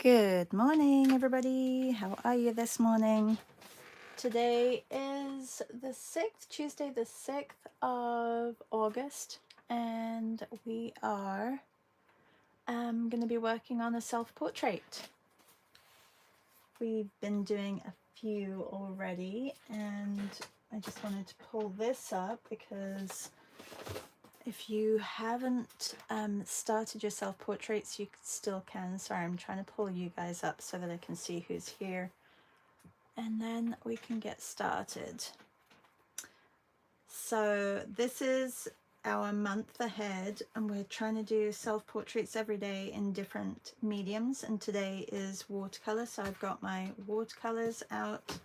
Good morning, everybody. How are you this morning? Today is the 6th, Tuesday the 6th of August, and we are going to be working on a self-portrait. We've been doing a few already, and I just wanted to pull this up because if you haven't started your self-portraits, you still can. Sorry, I'm trying to pull you guys up so that I can see who's here. And then we can get started. So this is our month ahead, and we're trying to do self-portraits every day in different mediums, and today is watercolor, so I've got my watercolors out.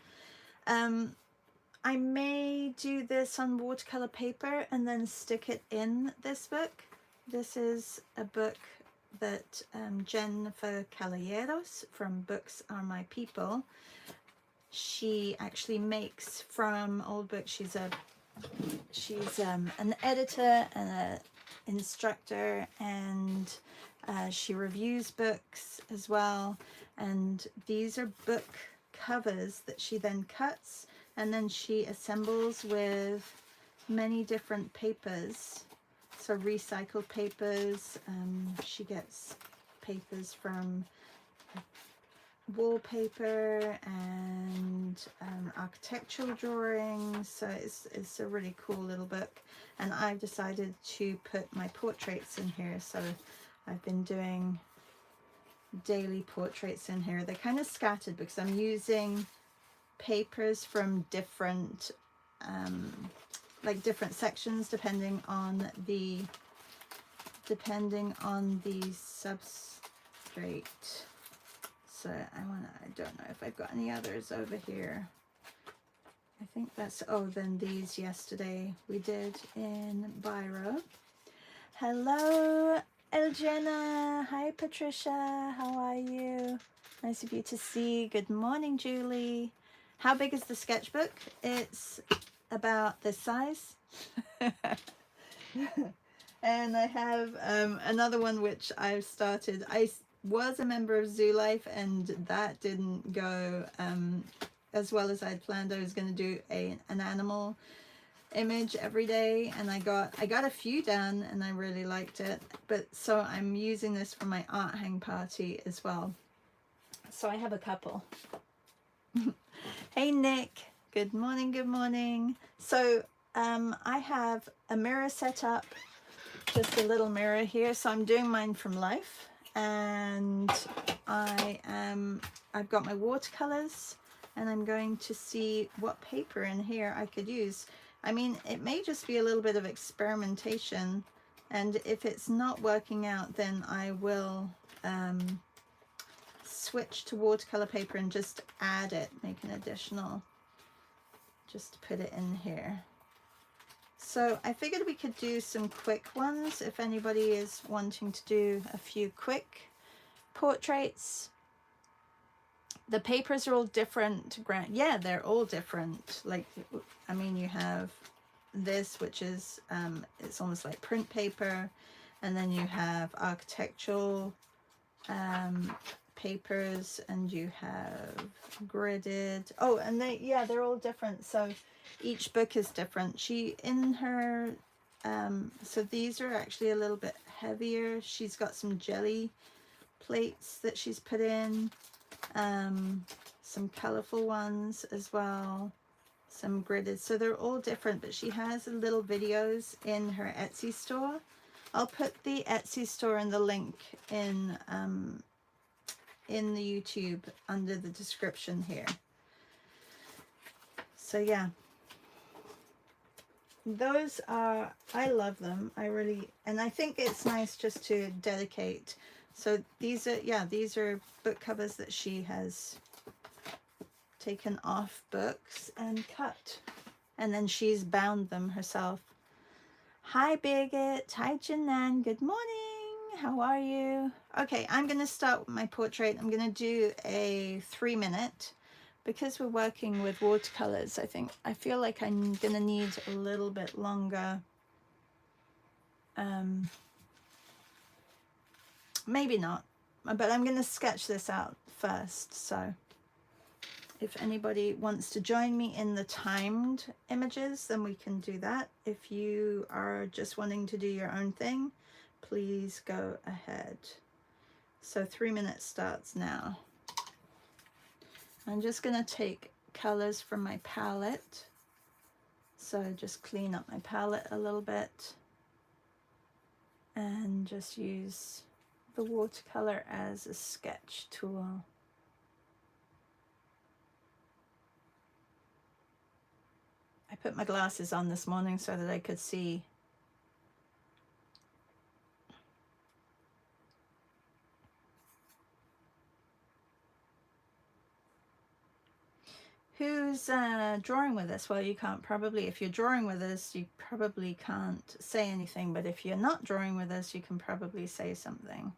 I may do this on watercolor paper and then stick it in this book. This is a book that Jennifer Caballeros from Books Are My People, she actually makes from old books. She's an editor and an instructor, and she reviews books as well. And these are book covers that she then cuts, and then she assembles with many different papers. So recycled papers. She gets papers from wallpaper and architectural drawings, so it's a really cool little book. And I've decided to put my portraits in here, so I've been doing daily portraits in here. They're kind of scattered because I'm using papers from different like different sections depending on the substrate. So I don't know if I've got any others over here. I think that's, oh, then these yesterday we did in Biro. Hello, Elgena. Hi, Patricia. How are you? Nice of you to see. Good morning, Julie. How big is the sketchbook? It's about this size. And I have another one which I've started. I was a member of Zoo Life, and that didn't go as well as I'd planned. I was going to do an animal image every day, and I got a few done, and I really liked it. But so I'm using this for my art hang party as well. So I have a couple. Hey Nick, good morning, good morning. So I have a mirror set up, just a little mirror here. So I'm doing mine from life, and I've got my watercolors, and I'm going to see what paper in here I could use. I mean, it may just be a little bit of experimentation, and if it's not working out, then I will switch to watercolor paper and just add it, make an additional, just to put it in here. So I figured we could do some quick ones if anybody is wanting to do a few quick portraits. The papers are all different. Yeah, they're all different. Like, I mean, you have this, which is it's almost like print paper, and then you have architectural papers, and you have gridded. Oh, and they're all different. So each book is different. She in her so these are actually a little bit heavier. She's got some jelly plates that she's put in, some colorful ones as well, some gridded. So they're all different, but she has little videos in her Etsy store. I'll put the Etsy store and the link in the YouTube under the description here. So yeah, those are, I love them. I really, and I think it's nice just to dedicate. So these are book covers that she has taken off books and cut, and then she's bound them herself. Hi Bigot, hi Janan, good morning, how are you? Okay, I'm going to start with my portrait. I'm going to do a 3-minute because we're working with watercolors. I feel like I'm going to need a little bit longer. Maybe not. but I'm going to sketch this out first. So if anybody wants to join me in the timed images, then we can do that. If you are just wanting to do your own thing, please go ahead. So 3 minutes starts now. I'm just going to take colors from my palette. So just clean up my palette a little bit and just use the watercolor as a sketch tool. I put my glasses on this morning so that I could see. Who's drawing with us? Well, you can't probably, if you're drawing with us, you probably can't say anything, but if you're not drawing with us, you can probably say something.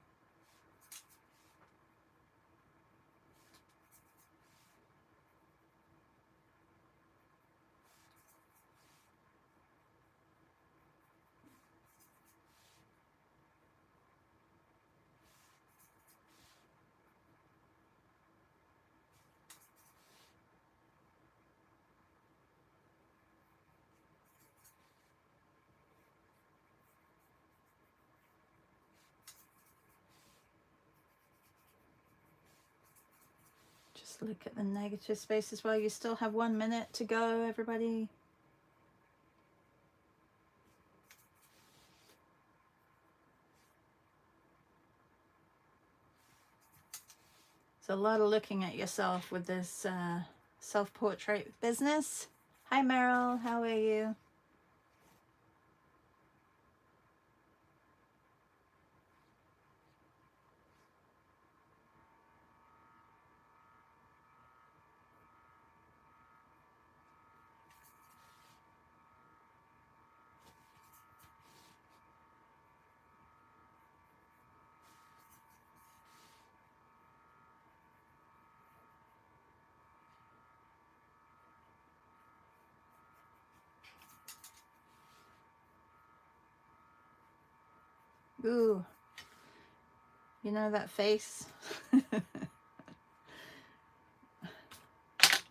Just look at the negative space as well. You still have 1 minute to go, everybody. It's a lot of looking at yourself with this self-portrait business. Hi, Meryl. How are you? Ooh, you know that face?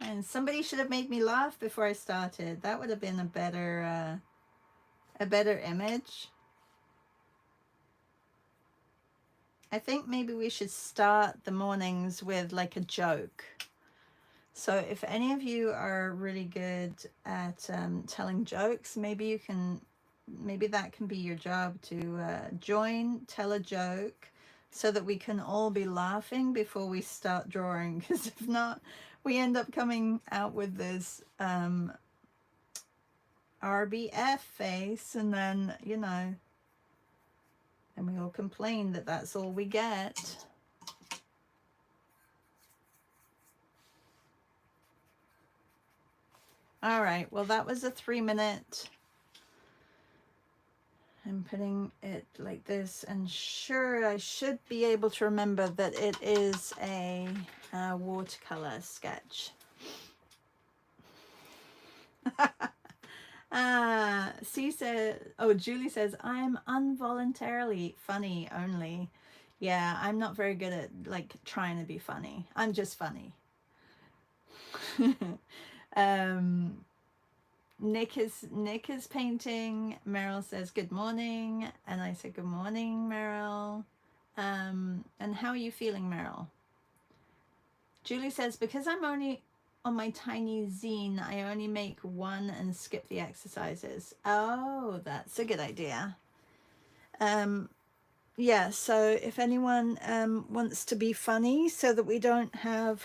And somebody should have made me laugh before I started. That would have been a better image. I think maybe we should start the mornings with like a joke. So if any of you are really good at telling jokes, maybe that can be your job to join, tell a joke, so that we can all be laughing before we start drawing. Because if not, we end up coming out with this RBF face, and then, you know, and we all complain that that's all we get. All right, well, that was a 3 minute. I'm putting it like this, and sure, I should be able to remember that it is a watercolor sketch. Julie says, I'm involuntarily funny only. Yeah, I'm not very good at like trying to be funny. I'm just funny. Nick is painting. Meryl says good morning, and I say good morning, Meryl. And how are you feeling, Meryl? Julie says, because I'm only on my tiny zine, I only make one and skip the exercises. Oh, that's a good idea. Yeah, so if anyone wants to be funny so that we don't have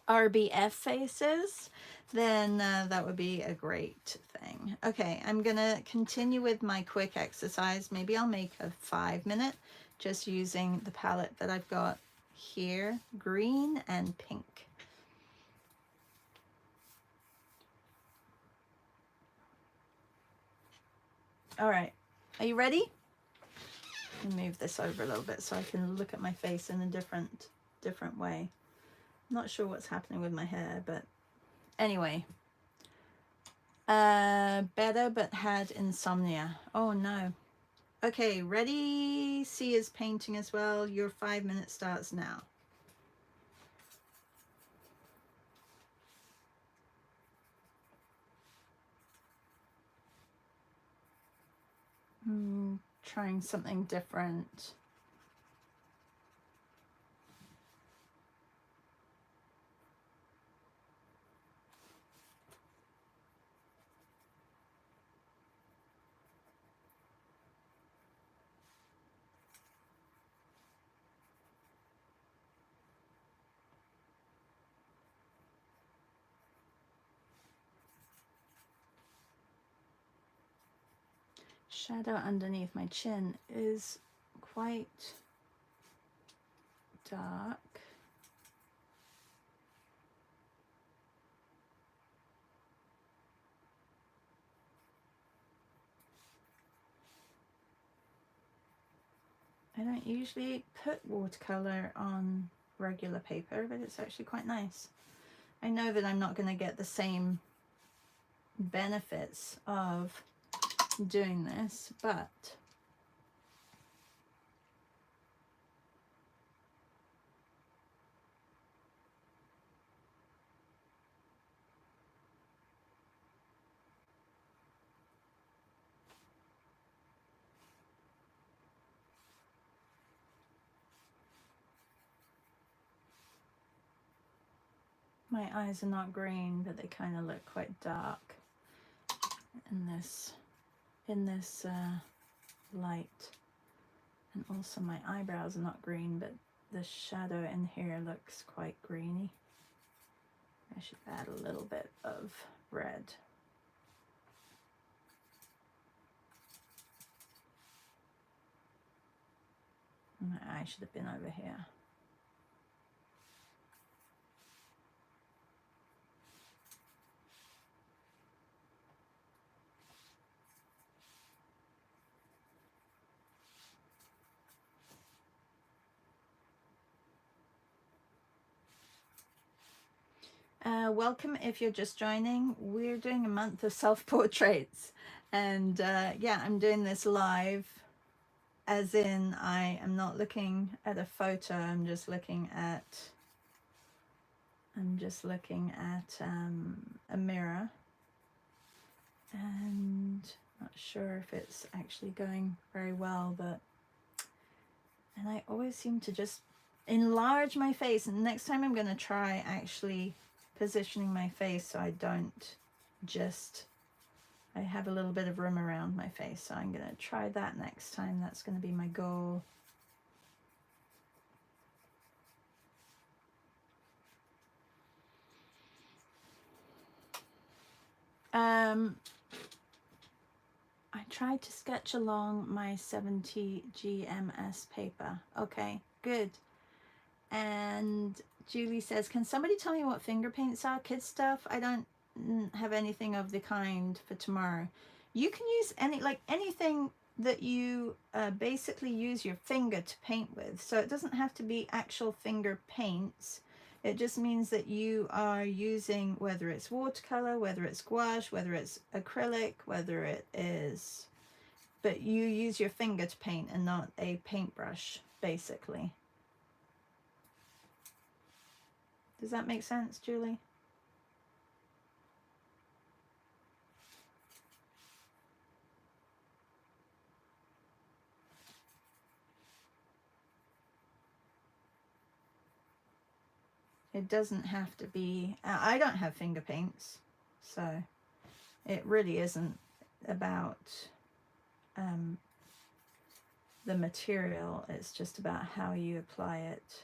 RBF faces, then that would be a great thing. Okay, I'm gonna continue with my quick exercise. Maybe I'll make a 5 minute just using the palette that I've got here, green and pink. All right, are you ready? Let me move this over a little bit so I can look at my face in a different way. I'm not sure what's happening with my hair, but anyway. Better but had insomnia. Oh no. Okay, ready? C is painting as well. Your 5 minute starts now. Trying something different. Shadow underneath my chin is quite dark. I don't usually put watercolor on regular paper, but it's actually quite nice. I know that I'm not going to get the same benefits of doing this, but my eyes are not green, but they kind of look quite dark in this light. And also my eyebrows are not green, but the shadow in here looks quite greeny. I should add a little bit of red. My eye should have been over here. Welcome if you're just joining. We're doing a month of self-portraits, and yeah, I'm doing this live, as in I am not looking at a photo, I'm just looking at a mirror, and not sure if it's actually going very well, but and I always seem to just enlarge my face, and next time I'm going to try actually positioning my face so I don't just, I have a little bit of room around my face, so I'm going to try that next time. That's going to be my goal. I tried to sketch along my 70 GMS paper. Okay, good. And Julie says, can somebody tell me what finger paints are? Kids stuff? I don't have anything of the kind for tomorrow. You can use anything that you basically use your finger to paint with. So it doesn't have to be actual finger paints. It just means that you are using, whether it's watercolor, whether it's gouache, whether it's acrylic, whether it is, but you use your finger to paint and not a paintbrush, basically. Does that make sense, Julie? It doesn't have to be, I don't have finger paints, so it really isn't about the material, it's just about how you apply it.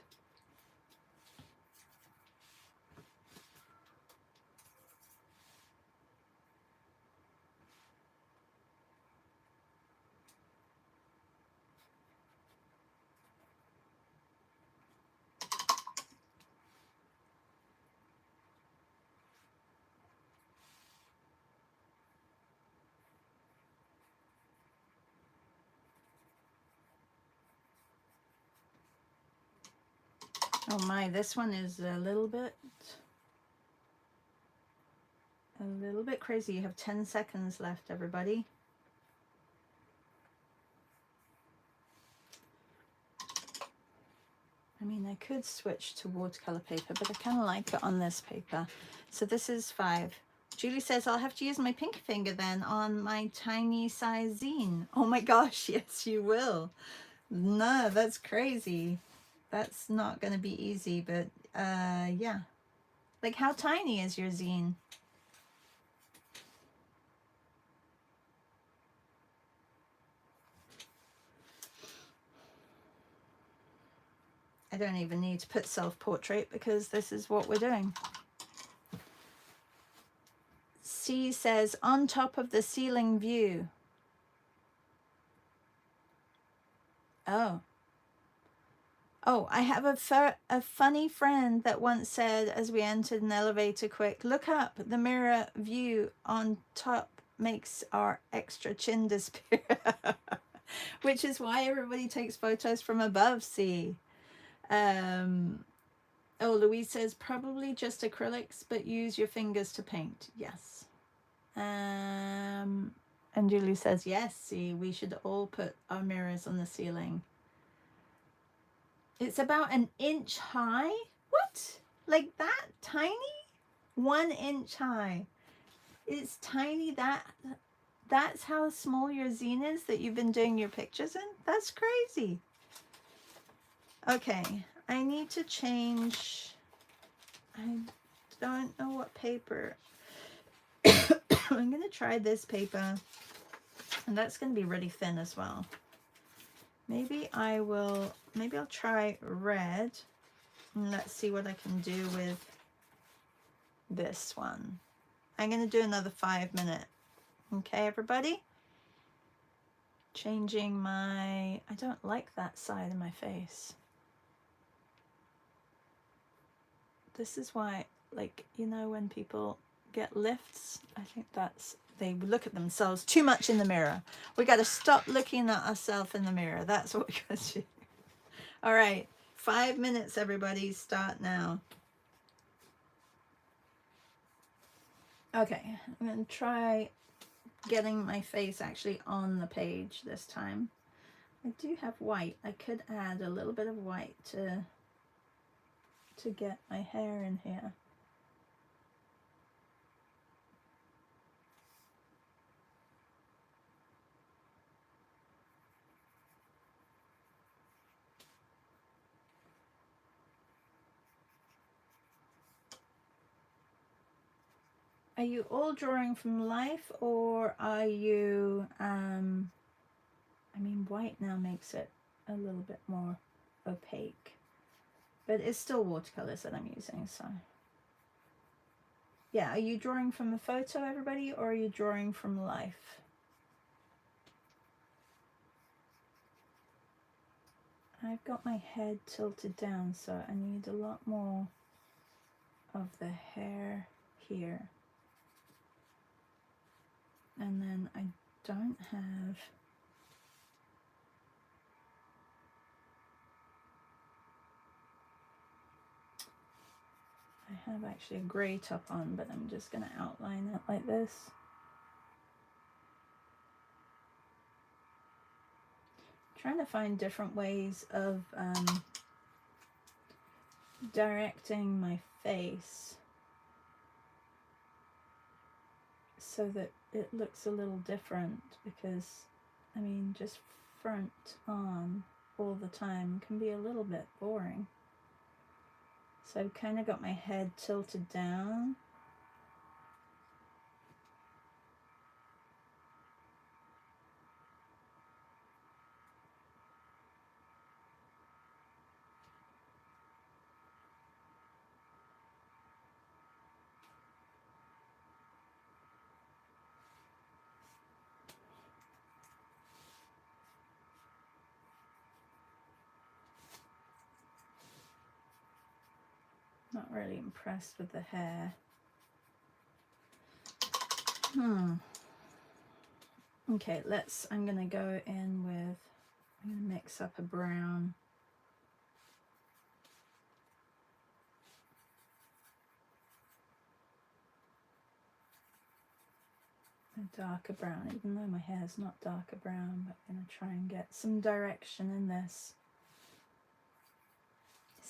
Oh my, this one is a little bit crazy. You have 10 seconds left, everybody. I mean, I could switch to watercolor paper, but I kind of like it on this paper. So this is 5. Julie says, I'll have to use my pinky finger then on my tiny size zine. Oh my gosh, yes, you will. No, that's crazy. That's not going to be easy, but yeah. Like, how tiny is your zine? I don't even need to put self-portrait because this is what we're doing. C says, on top of the ceiling view. Oh. Oh, I have a funny friend that once said as we entered an elevator quick, look up, the mirror view on top makes our extra chin disappear. Which is why everybody takes photos from above, see. Oh, Louise says, probably just acrylics, but use your fingers to paint. Yes. And Julie says, yes, see, we should all put our mirrors on the ceiling. It's about an inch high. What? Like that tiny? 1 inch high. It's tiny. That's how small your zine is that you've been doing your pictures in? That's crazy. Okay, I need to change. I don't know what paper. I'm going to try this paper. And that's going to be really thin as well. Maybe I'll try red. And let's see what I can do with this one. I'm going to do another 5 minute. Okay, everybody? Changing my... I don't like that side of my face. This is why, like, you know, when people get lifts, I think that's... They look at themselves too much in the mirror. We got to stop looking at ourselves in the mirror. That's what we got to do. All right. 5 minutes, everybody. Start now. Okay. I'm going to try getting my face actually on the page this time. I do have white. I could add a little bit of white to get my hair in here. Are you all drawing from life, or are you, I mean, white now makes it a little bit more opaque, but it's still watercolors that I'm using, so. Yeah, are you drawing from a photo, everybody, or are you drawing from life? I've got my head tilted down, so I need a lot more of the hair here. And then I don't have... I have actually a grey top on, but I'm just going to outline it like this. Trying to find different ways of directing my face so that it looks a little different, because I mean, just front on all the time can be a little bit boring. So I've kind of got my head tilted down. Not really impressed with the hair. Okay, I'm gonna go in with, I'm gonna mix up a brown. A darker brown, even though my hair is not darker brown, but I'm gonna try and get some direction in this.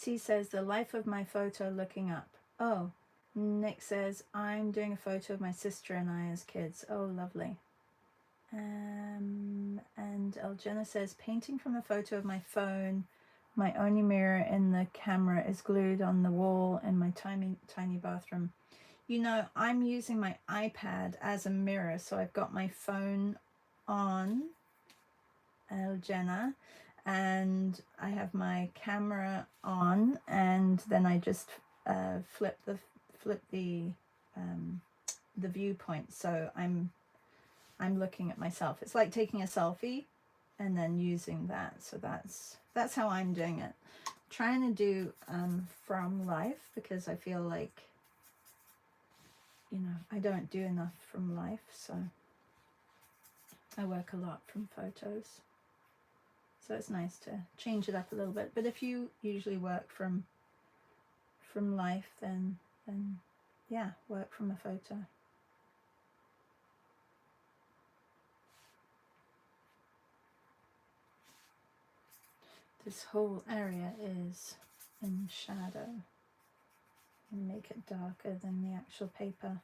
C says, the life of my photo looking up. Oh, Nick says, I'm doing a photo of my sister and I as kids. Oh, lovely. And Elgena says, painting from a photo of my phone. My only mirror in the camera is glued on the wall in my tiny bathroom. You know, I'm using my iPad as a mirror, so I've got my phone on, Elgena, and I have my camera on, and then I just flip the viewpoint, so I'm looking at myself. It's like taking a selfie and then using that. So that's how I'm doing it. Trying to do from life, because I feel like, you know, I don't do enough from life, so I work a lot from photos. So it's nice to change it up a little bit. But if you usually work from life, then yeah, work from a photo. This whole area is in shadow, and make it darker than the actual paper.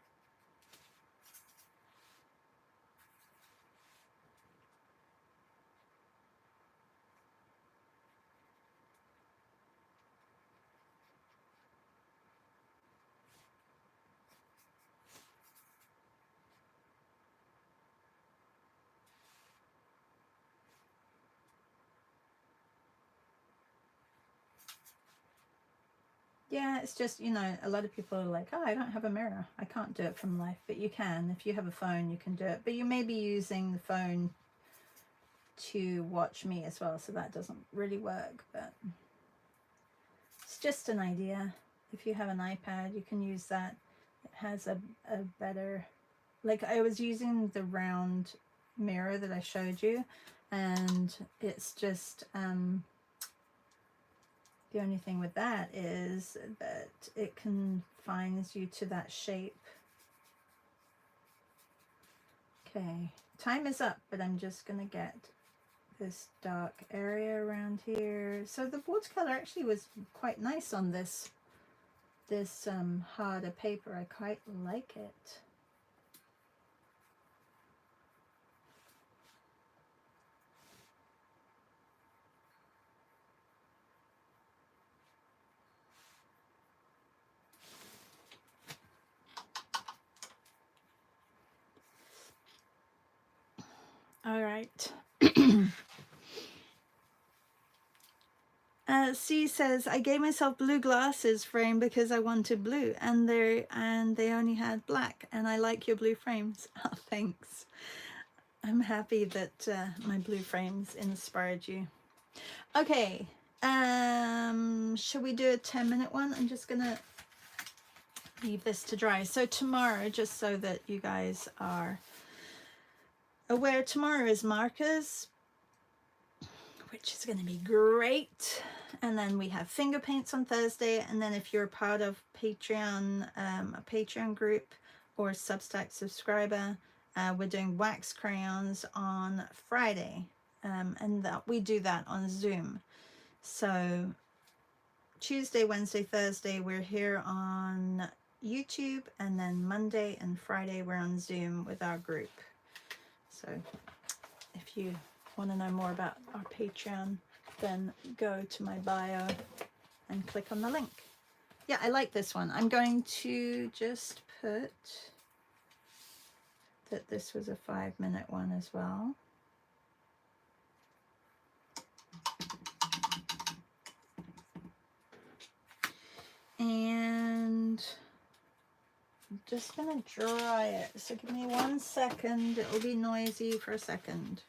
Yeah, it's just, you know, a lot of people are like, oh, I don't have a mirror, I can't do it from life. But you can. If you have a phone, you can do it. But you may be using the phone to watch me as well, so that doesn't really work. But it's just an idea. If you have an iPad, you can use that. It has a better, like, I was using the round mirror that I showed you, and it's just the only thing with that is that it confines you to that shape. Okay, time is up, but I'm just gonna get this dark area around here. So the watercolor actually was quite nice on this harder paper. I quite like it. All right. C says, I gave myself blue glasses frame because I wanted blue, and they only had black, and I like your blue frames. Oh, thanks. I'm happy that my blue frames inspired you. Okay, shall we do a 10-minute one? I'm just gonna leave this to dry. So tomorrow, just so that you guys are aware, tomorrow is Marche's, which is going to be great. And then we have finger paints on Thursday. And then if you're part of Patreon, a Patreon group or Substack subscriber, we're doing wax crayons on Friday. And that we do that on Zoom. So Tuesday, Wednesday, Thursday, we're here on YouTube. And then Monday and Friday, we're on Zoom with our group. So if you want to know more about our Patreon, then go to my bio and click on the link. Yeah, I like this one. I'm going to just put that this was a 5-minute one as well. And I'm just gonna dry it. So give me 1 second. It will be noisy for a second.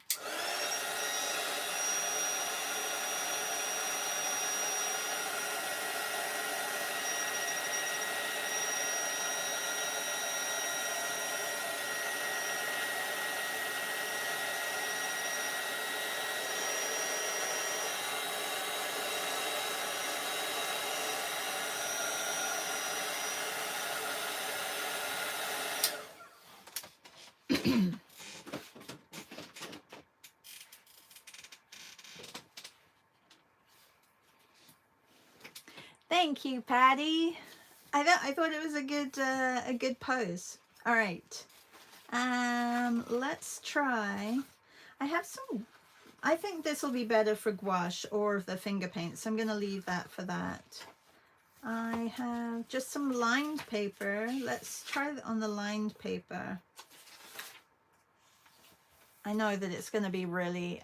Thank you, Patty. I thought it was a good pose. All right. Let's try. I have some. I think this will be better for gouache or the finger paint, so I'm going to leave that for that. I have just some lined paper. Let's try it on the lined paper. I know that it's going to be really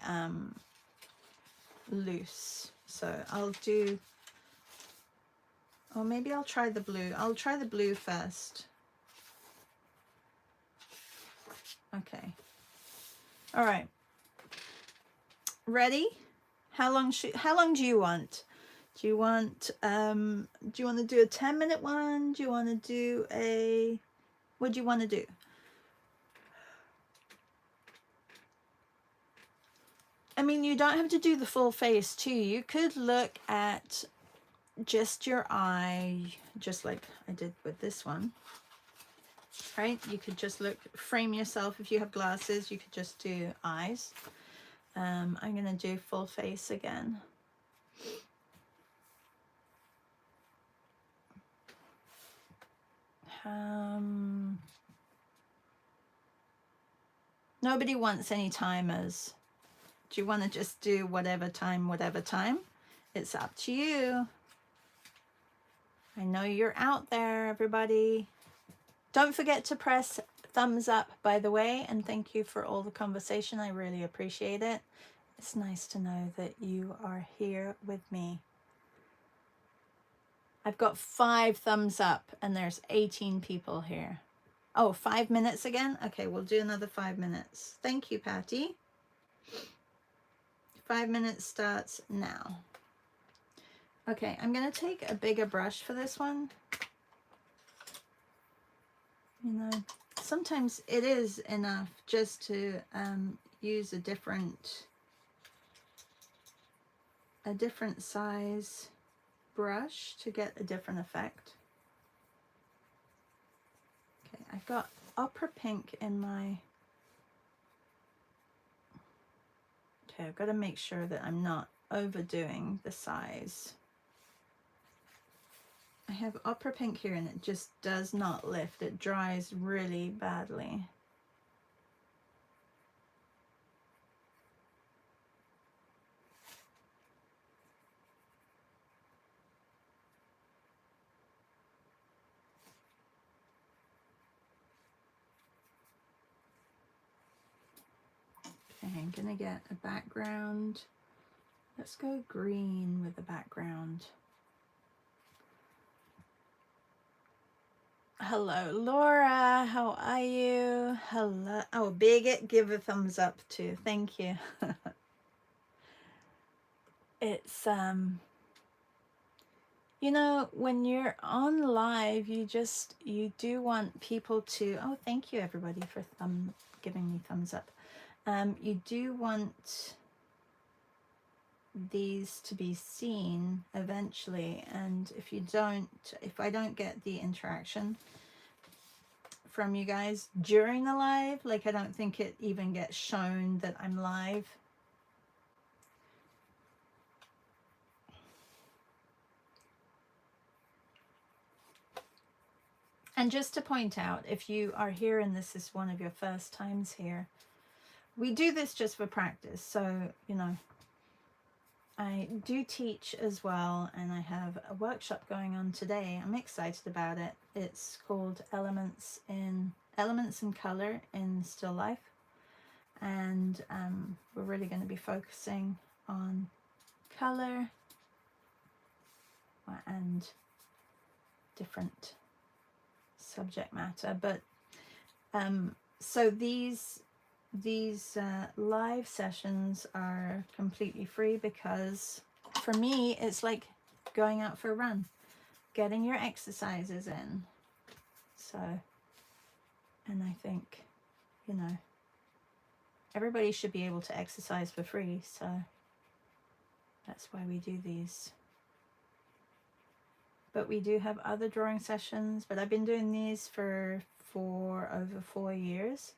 loose, so I'll do, or maybe I'll try the blue. I'll try the blue first. Okay. All right. Ready? How long do you want? Do you want to do a 10-minute one? Do you want to do a, what do you want to do? I mean, you don't have to do the full face too. You could look at just your eye, just like I did with this one, right? You could just look, frame yourself. If you have glasses, you could just do eyes. I'm gonna do full face again. Nobody wants any timers. Do you want to just do whatever time? It's up to you. I know you're out there, everybody. Don't forget to press thumbs up, by the way, and thank you for all the conversation. I really appreciate it. It's nice to know that you are here with me. I've got 5 thumbs up and there's 18 people here. Oh, 5 minutes again? Okay, we'll do another 5 minutes. Thank you, Patty. 5 minutes starts now. Okay, I'm going to take a bigger brush for this one. You know, sometimes it is enough just to use a different size brush to get a different effect. Okay, I've got opera pink in my... Okay, I've got to make sure that I'm not overdoing the size. I have opera pink here and it just does not lift. It dries really badly. Okay, I'm gonna get a background. Let's go green with the background. Hello, Laura. How are you? Hello. Oh, Bigot, give a thumbs up too. Thank you. It's you know, when you're on live, you do want people to, oh, thank you everybody for giving me thumbs up. You do want these to be seen eventually, and if I don't get the interaction from you guys during the live, like I don't think it even gets shown that I'm live. And just to point out, if you are here and this is one of your first times here, we do this just for practice. So, you know, I do teach as well, and I have a workshop going on today. I'm excited about it. It's called Elements in Color in Still Life. And we're really going to be focusing on color and different subject matter. But so these live sessions are completely free because for me it's like going out for a run, getting your exercises in. So, and I think, you know, everybody should be able to exercise for free, so that's why we do these. But we do have other drawing sessions, but I've been doing these for over 4 years.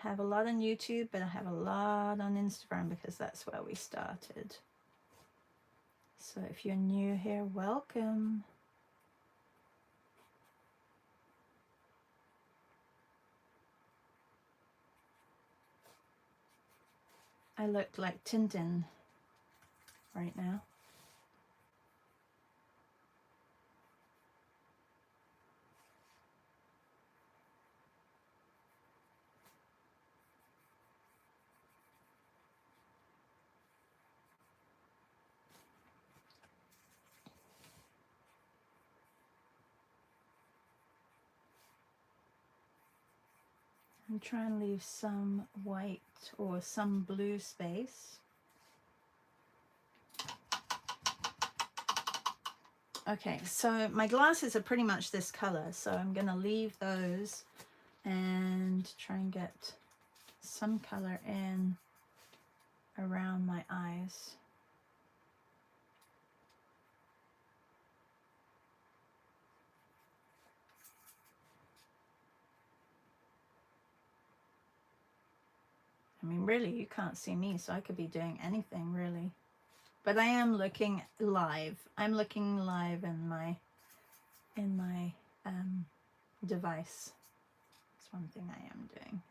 Have a lot on YouTube, but I have a lot on Instagram because that's where we started. So if you're new here, welcome. I look like Tintin right now. I'm trying to leave some white or some blue space. Okay, so my glasses are pretty much this color, so I'm going to leave those and try and get some color in around my eyes. I mean, really, you can't see me, so I could be doing anything, really. But I am looking live. I'm looking live in my device. That's one thing I am doing.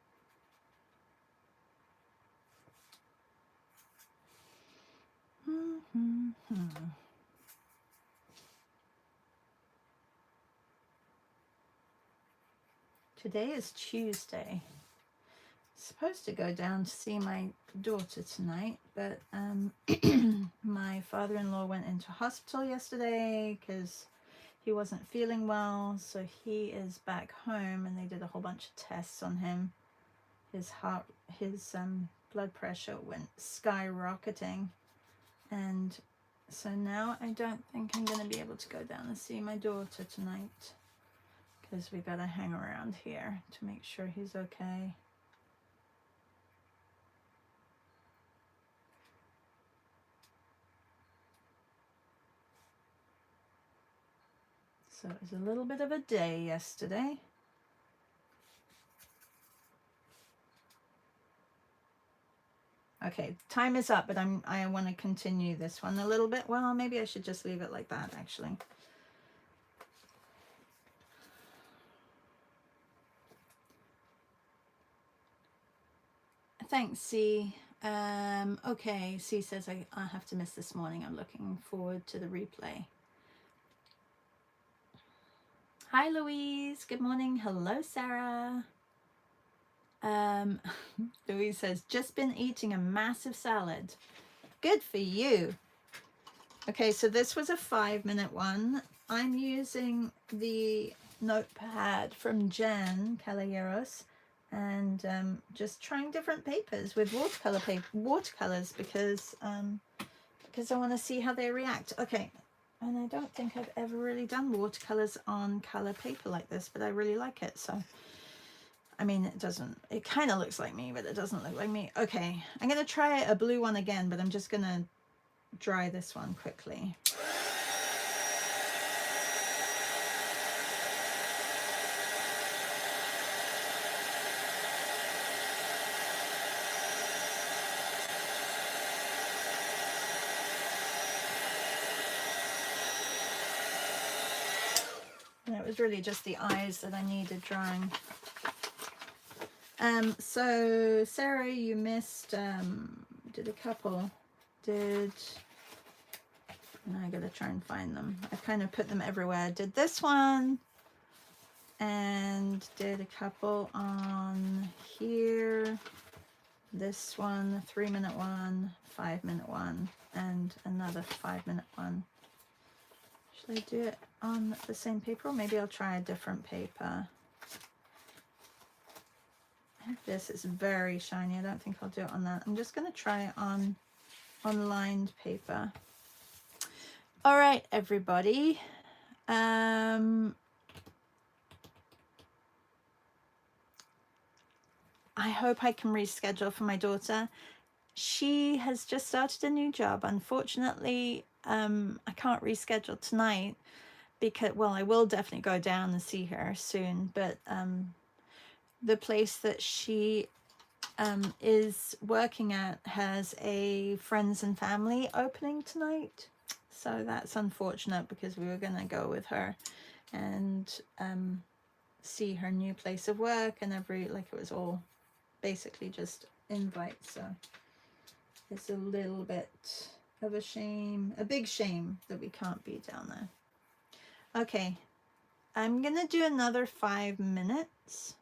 Today is Tuesday. Supposed to go down to see my daughter tonight, but my father-in-law went into hospital yesterday because he wasn't feeling well, so he is back home, and they did a whole bunch of tests on him. His blood pressure went skyrocketing, and so now I don't think I'm going to be able to go down and see my daughter tonight, because we got to hang around here to make sure he's okay. So it was a little bit of a day yesterday. Okay, time is up, but I want to continue this one a little bit. Well, maybe I should just leave it like that, actually. Thanks, C. Okay, C says I have to miss this morning. I'm looking forward to the replay. Hi, Louise. Good morning. Hello, Sarah. Louise says, just been eating a massive salad. Good for you. Okay, so this was a 5-minute one. I'm using the notepad from Jen Caballeros and just trying different papers with watercolors because I want to see how they react. Okay, and I don't think I've ever really done watercolors on color paper like this, but I really like it. So I mean, it kind of looks like me, but it doesn't look like me. Okay, I'm gonna try a blue one again, but I'm just gonna dry this one quickly. And it was really just the eyes that I needed drying. So Sarah, you missed, did a couple, and I gotta try and find them. I kind of put them everywhere. Did this one, and did a couple on here, this one, 3-minute one, 5-minute one, and another 5-minute one. Should I do it on the same paper, or maybe I'll try a different paper? This is very shiny. I don't think I'll do it on that. I'm just going to try it on lined paper. All right, everybody. I hope I can reschedule for my daughter. She has just started a new job. Unfortunately, I can't reschedule tonight because, well, I will definitely go down and see her soon, but the place that she is working at has a friends and family opening tonight, So that's unfortunate because we were going to go with her and see her new place of work and like it was all basically just invites. So it's a little bit of a shame, a big shame that we can't be down there. Okay, I'm going to do another 5 minutes.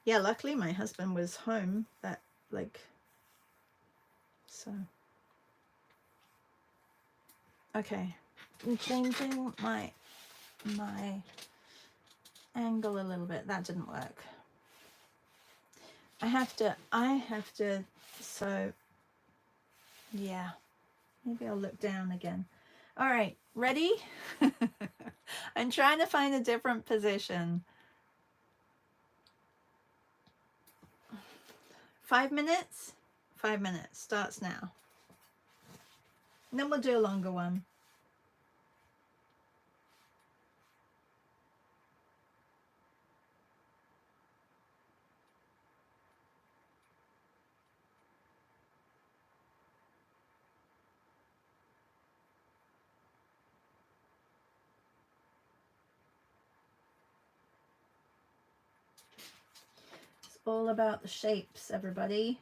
Yeah, luckily my husband was home so. Okay, I'm changing my angle a little bit. That didn't work. I have to, so yeah, maybe I'll look down again. All right, ready? I'm trying to find a different position. 5 minutes? 5 minutes starts now. And then we'll do a longer one. It's all about the shapes, everybody.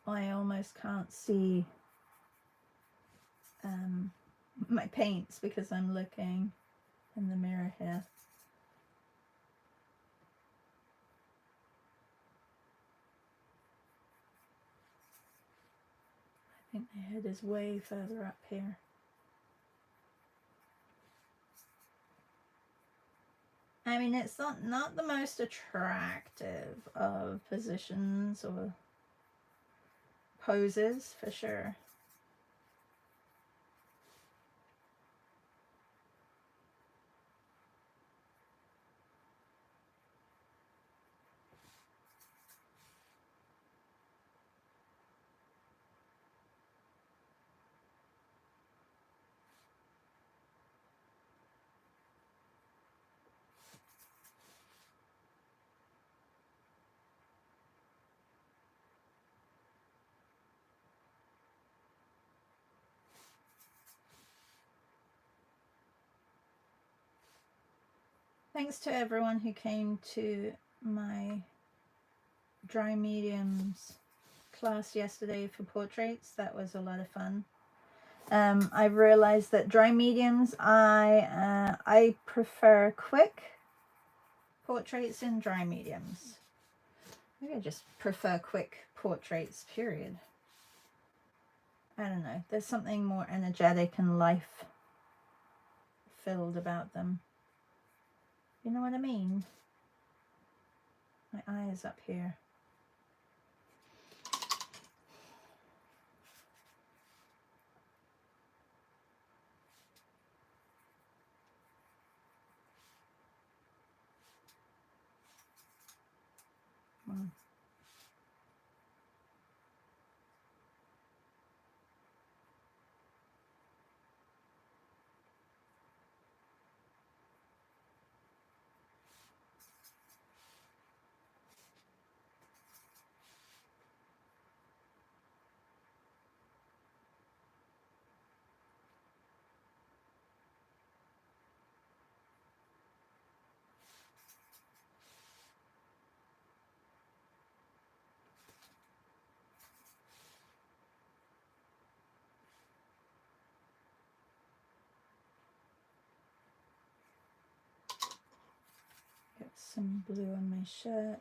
I almost can't see my paints because I'm looking in the mirror here. I think my head is way further up here. I mean, it's not the most attractive of positions or poses, for sure. Thanks to everyone who came to my dry mediums class yesterday for portraits. That was a lot of fun. I realized that dry mediums, I prefer quick portraits in dry mediums. Maybe I just prefer quick portraits, period. I don't know. There's something more energetic and life-filled about them. You know what I mean? My eye is up here. Got some blue on my shirt.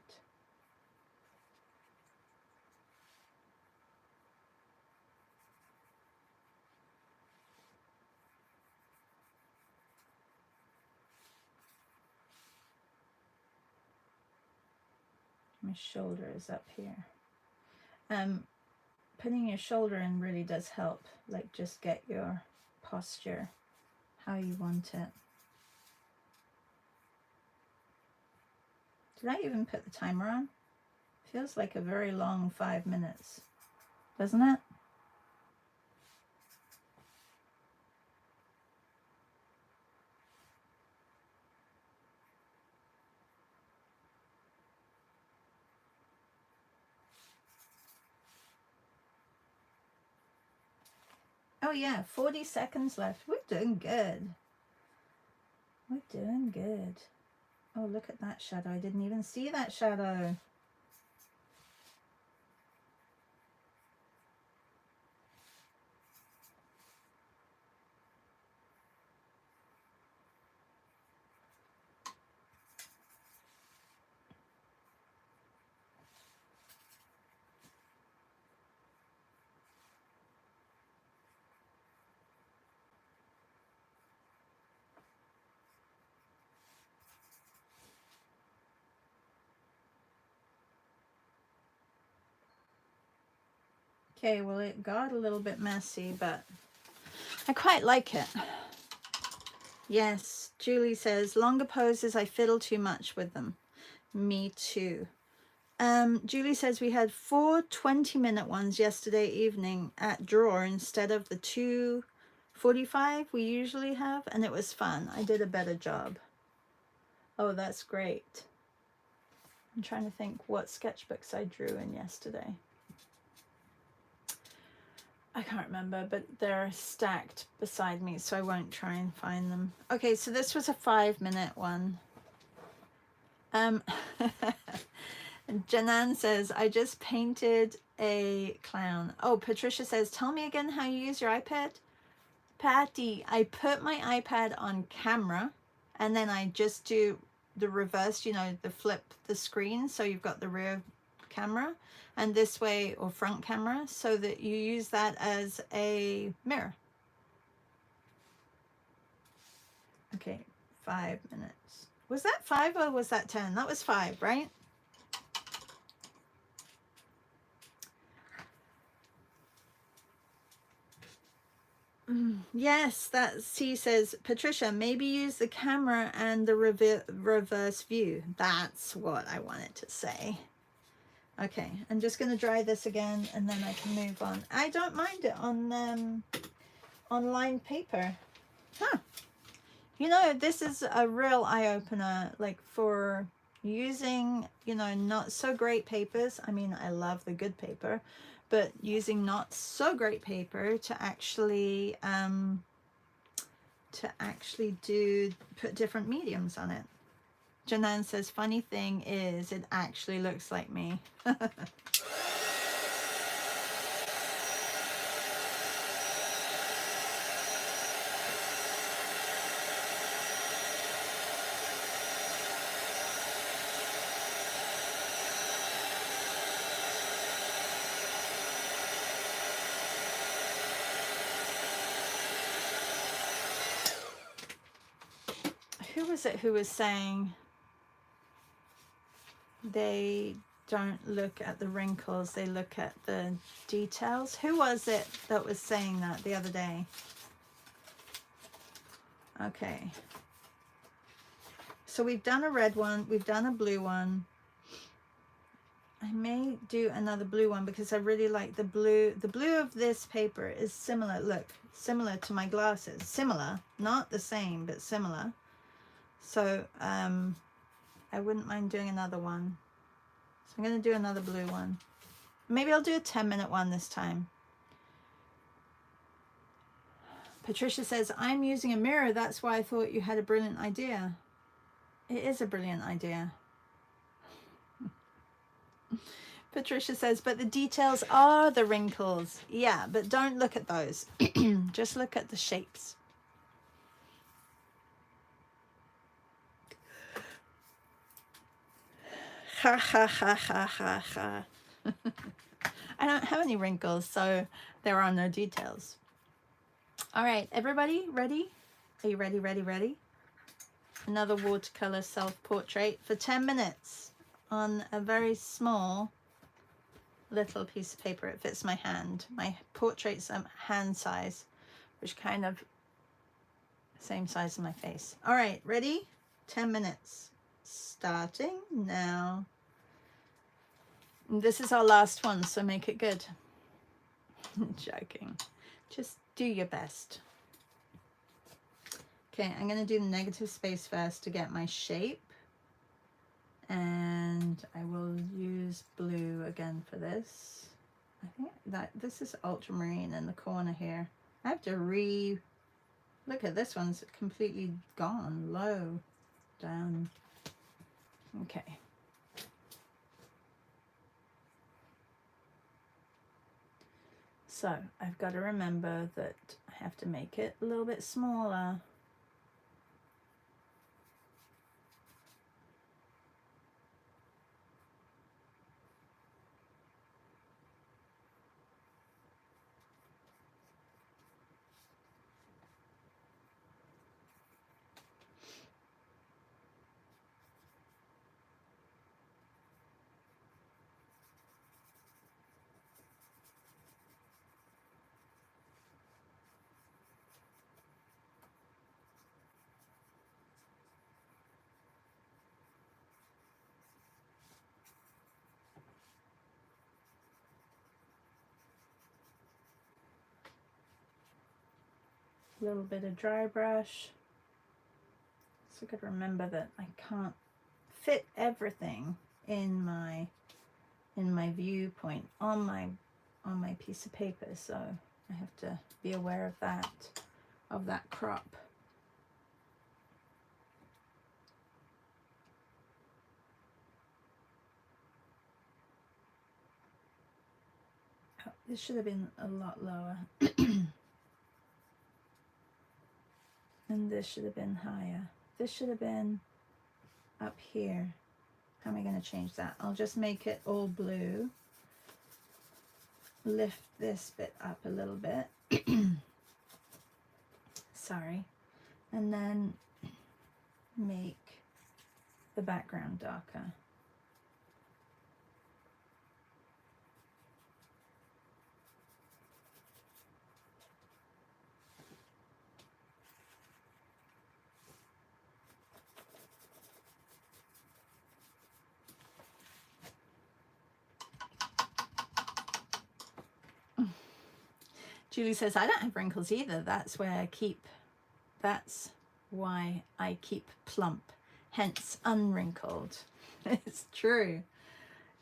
My shoulder is up here. Putting your shoulder in really does help. Like, just get your posture how you want it. Did I even put the timer on? Feels like a very long 5 minutes, doesn't it? Oh yeah, 40 seconds left. We're doing good. We're doing good. Oh, look at that shadow. I didn't even see that shadow. Okay, well, it got a little bit messy, but I quite like it. Yes, Julie says, longer poses, I fiddle too much with them. Me too. Julie says we had 4 20-minute ones yesterday evening at Drawer instead of the 2:45 we usually have, and it was fun. I did a better job. Oh, that's great. I'm trying to think what sketchbooks I drew in yesterday. I can't remember, but they're stacked beside me, so I won't try and find them. Okay, so this was a 5-minute one. Janan says, I just painted a clown. Oh, Patricia says, tell me again how you use your iPad. Patty, I put my iPad on camera and then I just do the reverse, you know, the flip the screen. So you've got the rear camera and this way, or front camera, so that you use that as a mirror. Okay, 5 minutes. Was that 5 or was that 10? That was 5, right? Yes, that C says, Patricia, maybe use the camera and the reverse view. That's what I wanted to say. Okay, I'm just going to dry this again and then I can move on. I don't mind it on lined paper. Huh. You know, this is a real eye-opener, like for using, you know, not so great papers. I mean, I love the good paper, but using not so great paper to actually put different mediums on it. Janan says, funny thing is, it actually looks like me. Who was it who was saying they don't look at the wrinkles, they look at the details? Who was it that was saying that the other day? Okay. So we've done a red one, we've done a blue one. I may do another blue one because I really like the blue. The blue of this paper is similar, look, similar to my glasses. Similar, not the same, but similar. So I wouldn't mind doing another one. So I'm going to do another blue one. Maybe I'll do a 10-minute one this time. Patricia says, I'm using a mirror. That's why I thought you had a brilliant idea. It is a brilliant idea. Patricia says, but the details are the wrinkles. Yeah, but don't look at those. Just look at the shapes. Ha ha ha ha ha ha. I don't have any wrinkles, so there are no details. All right, everybody ready? Are you ready, ready, ready? Another watercolor self-portrait for 10 minutes on a very small little piece of paper. It fits my hand. My portrait's hand size, which kind of same size as my face. All right, ready? 10 minutes. Starting now. This is our last one, so make it good. Joking. Just do your best. Okay, I'm going to do the negative space first to get my shape. And I will use blue again for this. I think that this is ultramarine in the corner here. I have to look at this one's completely gone, low, down. Okay. So I've got to remember that I have to make it a little bit smaller. A little bit of dry brush. So I got to remember that I can't fit everything in my viewpoint on my piece of paper, so I have to be aware of that crop. Oh, this should have been a lot lower. And this should have been higher. This should have been up here. How am I going to change that? I'll just make it all blue. Lift this bit up a little bit. Sorry. And then make the background darker. Julie says, I don't have wrinkles either. That's why I keep plump, hence unwrinkled. It's true.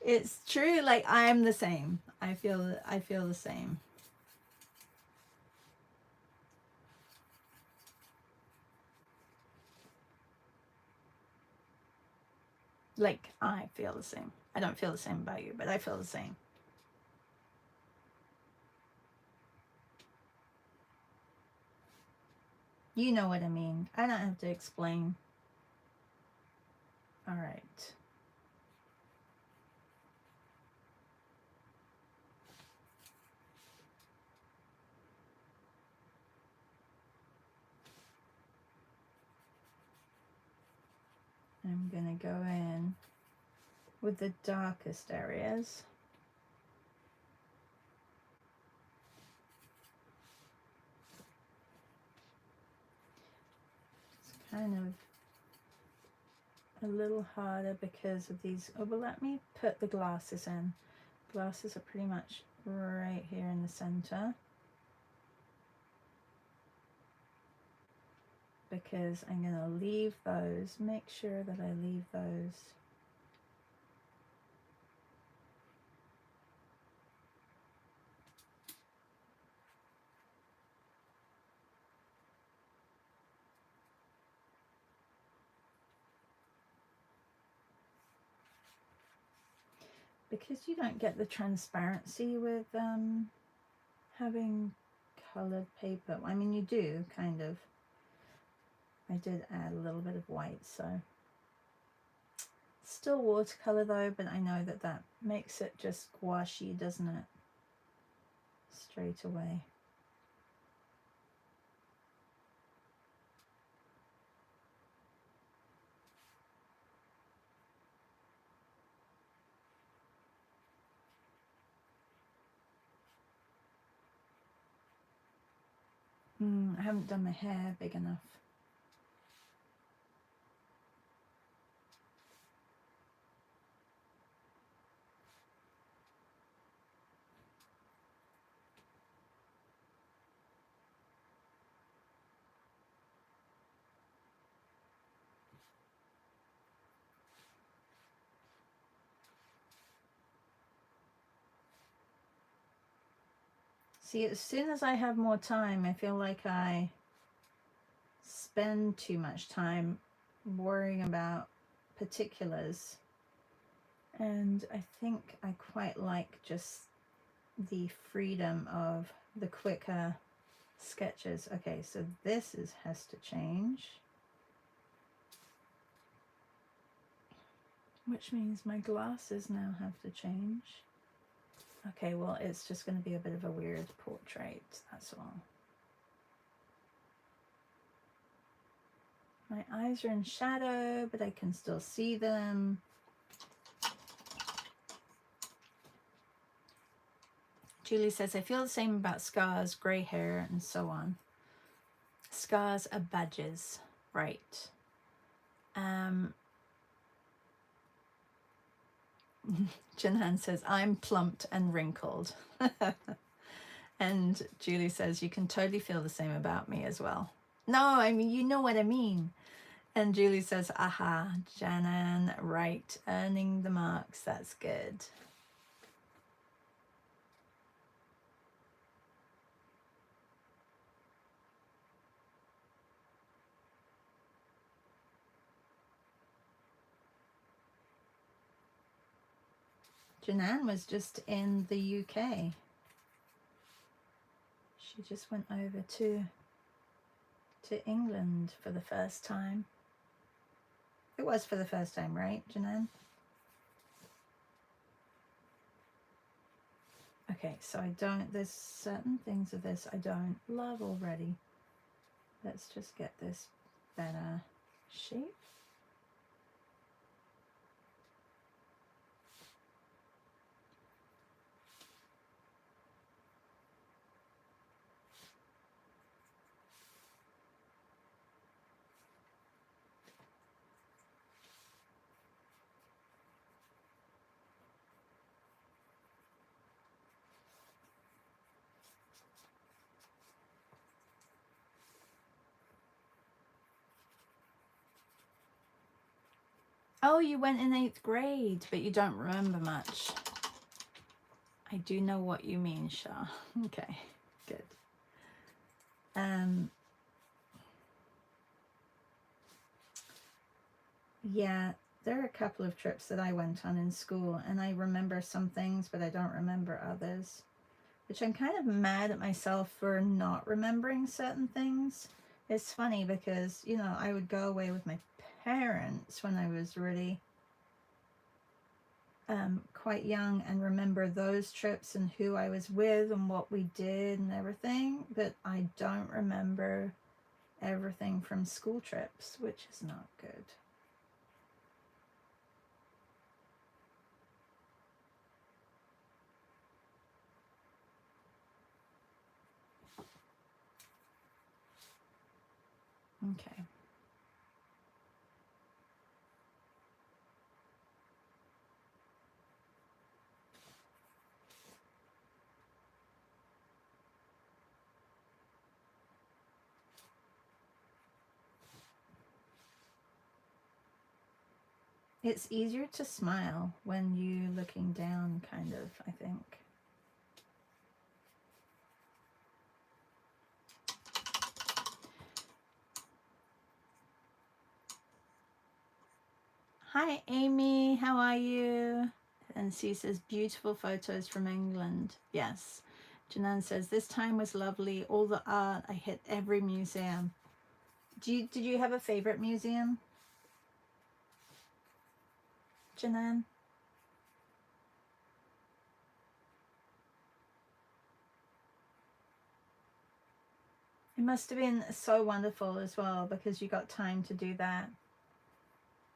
It's true. Like, I'm the same. I feel the same. Like, I feel the same. I don't feel the same about you, but I feel the same. You know what I mean. I don't have to explain. All right. I'm gonna go in with the darkest areas. It's kind of a little harder because of these. Oh, but let me put the glasses in. Glasses are pretty much right here in the center, because I'm going to leave those, make sure that I leave those because you don't get the transparency with having colored paper. I mean, you do, kind of. I did add a little bit of white, so still watercolor though, but I know that that makes it just gouache, doesn't it? Straight away. I haven't done my hair big enough. See, as soon as I have more time, I feel like I spend too much time worrying about particulars. And I think I quite like just the freedom of the quicker sketches. Okay, so this has to change, which means my glasses now have to change. Okay, well, it's just going to be a bit of a weird portrait, that's all. My eyes are in shadow, but I can still see them. Julie says, I feel the same about scars, grey hair, and so on. Scars are badges, right? Jinhan says, I'm plumped and wrinkled. And Julie says, you can totally feel the same about me as well. No, I mean, you know what I mean. And Julie says, aha, Janan, right, earning the marks, that's good. Janan was just in the UK. She just went over to England for the first time. It was for the first time, right, Janan? Okay, so there's certain things of this I don't love already. Let's just get this better shape. Oh, you went in 8th grade, but you don't remember much. I do know what you mean, Shah. Okay, good. Yeah, there are a couple of trips that I went on in school, and I remember some things, but I don't remember others, which I'm kind of mad at myself for not remembering certain things. It's funny because, you know, I would go away with my parents when I was really quite young and remember those trips and who I was with and what we did and everything, but I don't remember everything from school trips, which is not good. Okay. It's easier to smile when you're looking down, kind of, I think. Hi, Amy. How are you? And she says, beautiful photos from England. Yes. Janan says, this time was lovely. All the art. I hit every museum. Did you have a favorite museum, Janan? It must have been so wonderful as well because you got time to do that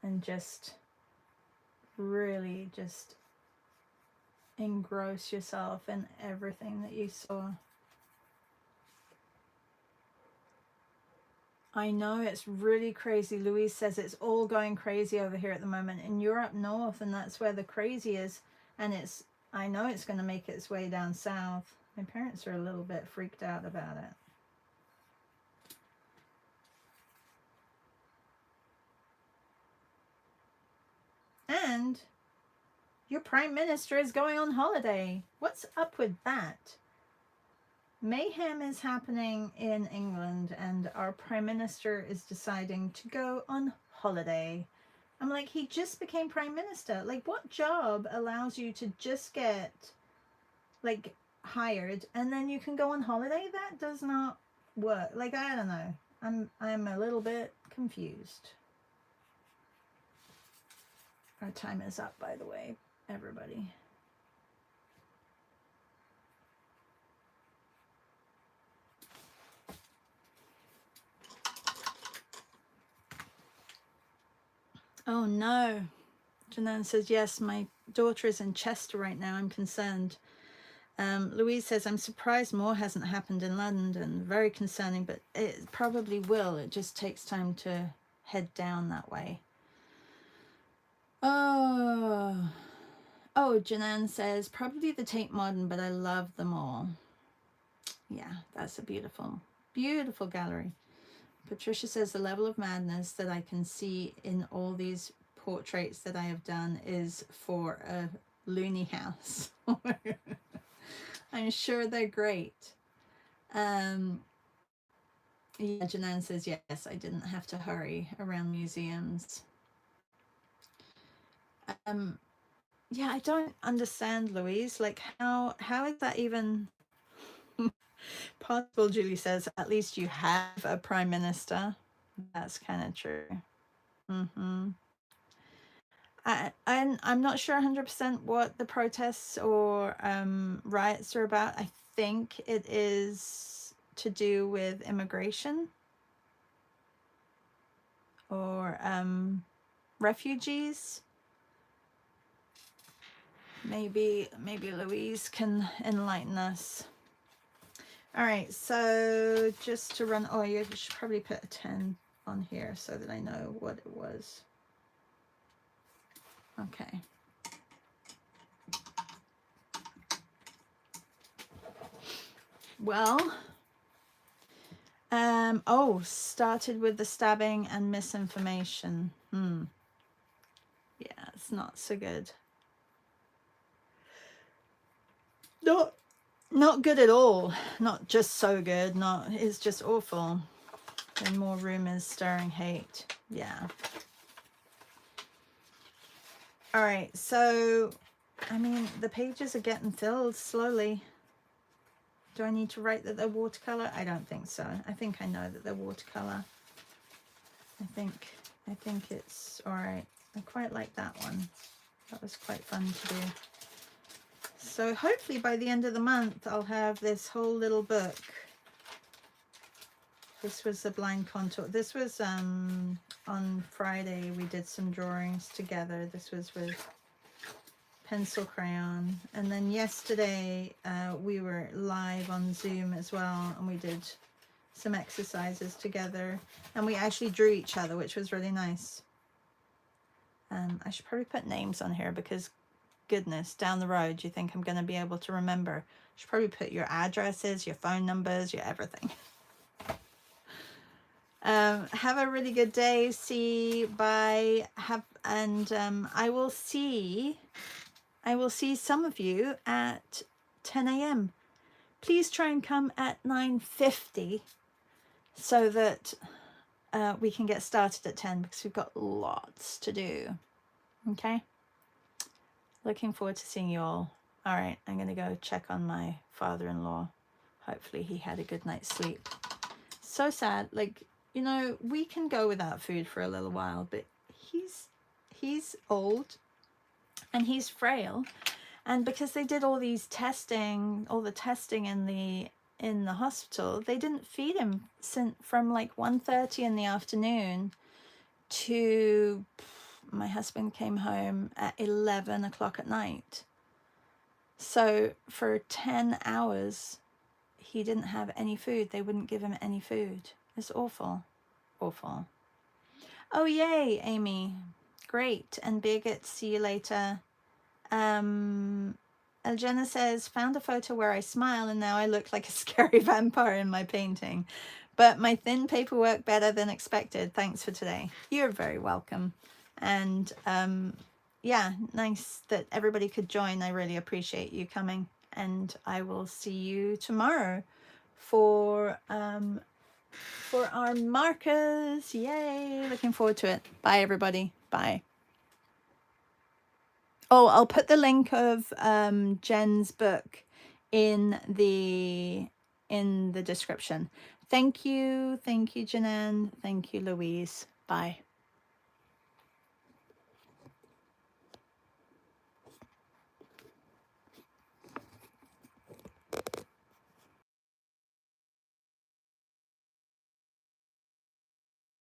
and just really just engross yourself in everything that you saw. I know, it's really crazy. Louise says it's all going crazy over here at the moment, and you're up north, and that's where the crazy is. And I know it's going to make its way down south. My parents are a little bit freaked out about it. And your prime minister is going on holiday. What's up with that? mayhem is happening in England and our Prime Minister is deciding to go on holiday. I'm like, he just became Prime Minister. Like, what job allows you to just get, like, hired and then you can go on holiday? That does not work. Like, I don't know. I'm a little bit confused. Our time is up, by the way, everybody. Oh no. Janan says, yes, my daughter is in Chester right now. I'm concerned. Louise says, I'm surprised more hasn't happened in London. Very concerning, but it probably will. It just takes time to head down that way. Oh, Janan says, probably the Tate Modern, but I love them all. Yeah, that's a beautiful, beautiful gallery. Patricia says, the level of madness that I can see in all these portraits that I have done is for a loony house. I'm sure they're great. Yeah, Janan says, yes, I didn't have to hurry around museums. Yeah, I don't understand, Louise. Like, how is that even possible? Julie says, at least you have a prime minister. That's kind of true. I'm not sure 100% what the protests or riots are about. I think it is to do with immigration or refugees. Maybe Louise can enlighten us. All right, so just to run, oh, you should probably put a 10 on here so that I know what it was. Okay. Well, started with the stabbing and misinformation. Yeah, it's not so good. Not good at all. Not just so good. It's just awful. And more rumors stirring hate. Yeah. All right, so I mean, the pages are getting filled slowly. Do I need to write that they're watercolor? I don't think so. I think I know that they're watercolor. I think it's all right. I quite like that one. That was quite fun to do. So hopefully by the end of the month, I'll have this whole little book. This was the blind contour. This was on Friday. We did some drawings together. This was with pencil crayon. And then yesterday we were live on Zoom as well. And we did some exercises together. And we actually drew each other, which was really nice. I should probably put names on here because goodness, down the road, you think I'm going to be able to remember. I should probably put your addresses, your phone numbers, your everything. Have a really good day. See, bye. I will see some of you at 10 a.m. Please try and come at 9:50 so that we can get started at 10 because we've got lots to do. Okay. Looking forward to seeing you all. All right, I'm going to go check on my father-in-law. Hopefully he had a good night's sleep. So sad. Like, you know, we can go without food for a little while, but he's old and he's frail. And because they did all the testing in the hospital, they didn't feed him from like 1:30 in the afternoon to my husband came home at 11 o'clock at night. So for 10 hours, he didn't have any food. They wouldn't give him any food. It's awful. Awful. Oh, yay, Amy. Great. And Birgit, see you later. Jenna says, found a photo where I smile and now I look like a scary vampire in my painting. But my thin paper worked better than expected. Thanks for today. You're very welcome. And yeah, nice that everybody could join. I really appreciate you coming. And I will see you tomorrow for our markers. Yay, looking forward to it. Bye everybody. Bye. Oh, I'll put the link of Jen's book in the description. Thank you, Janan. Thank you, Louise. Bye.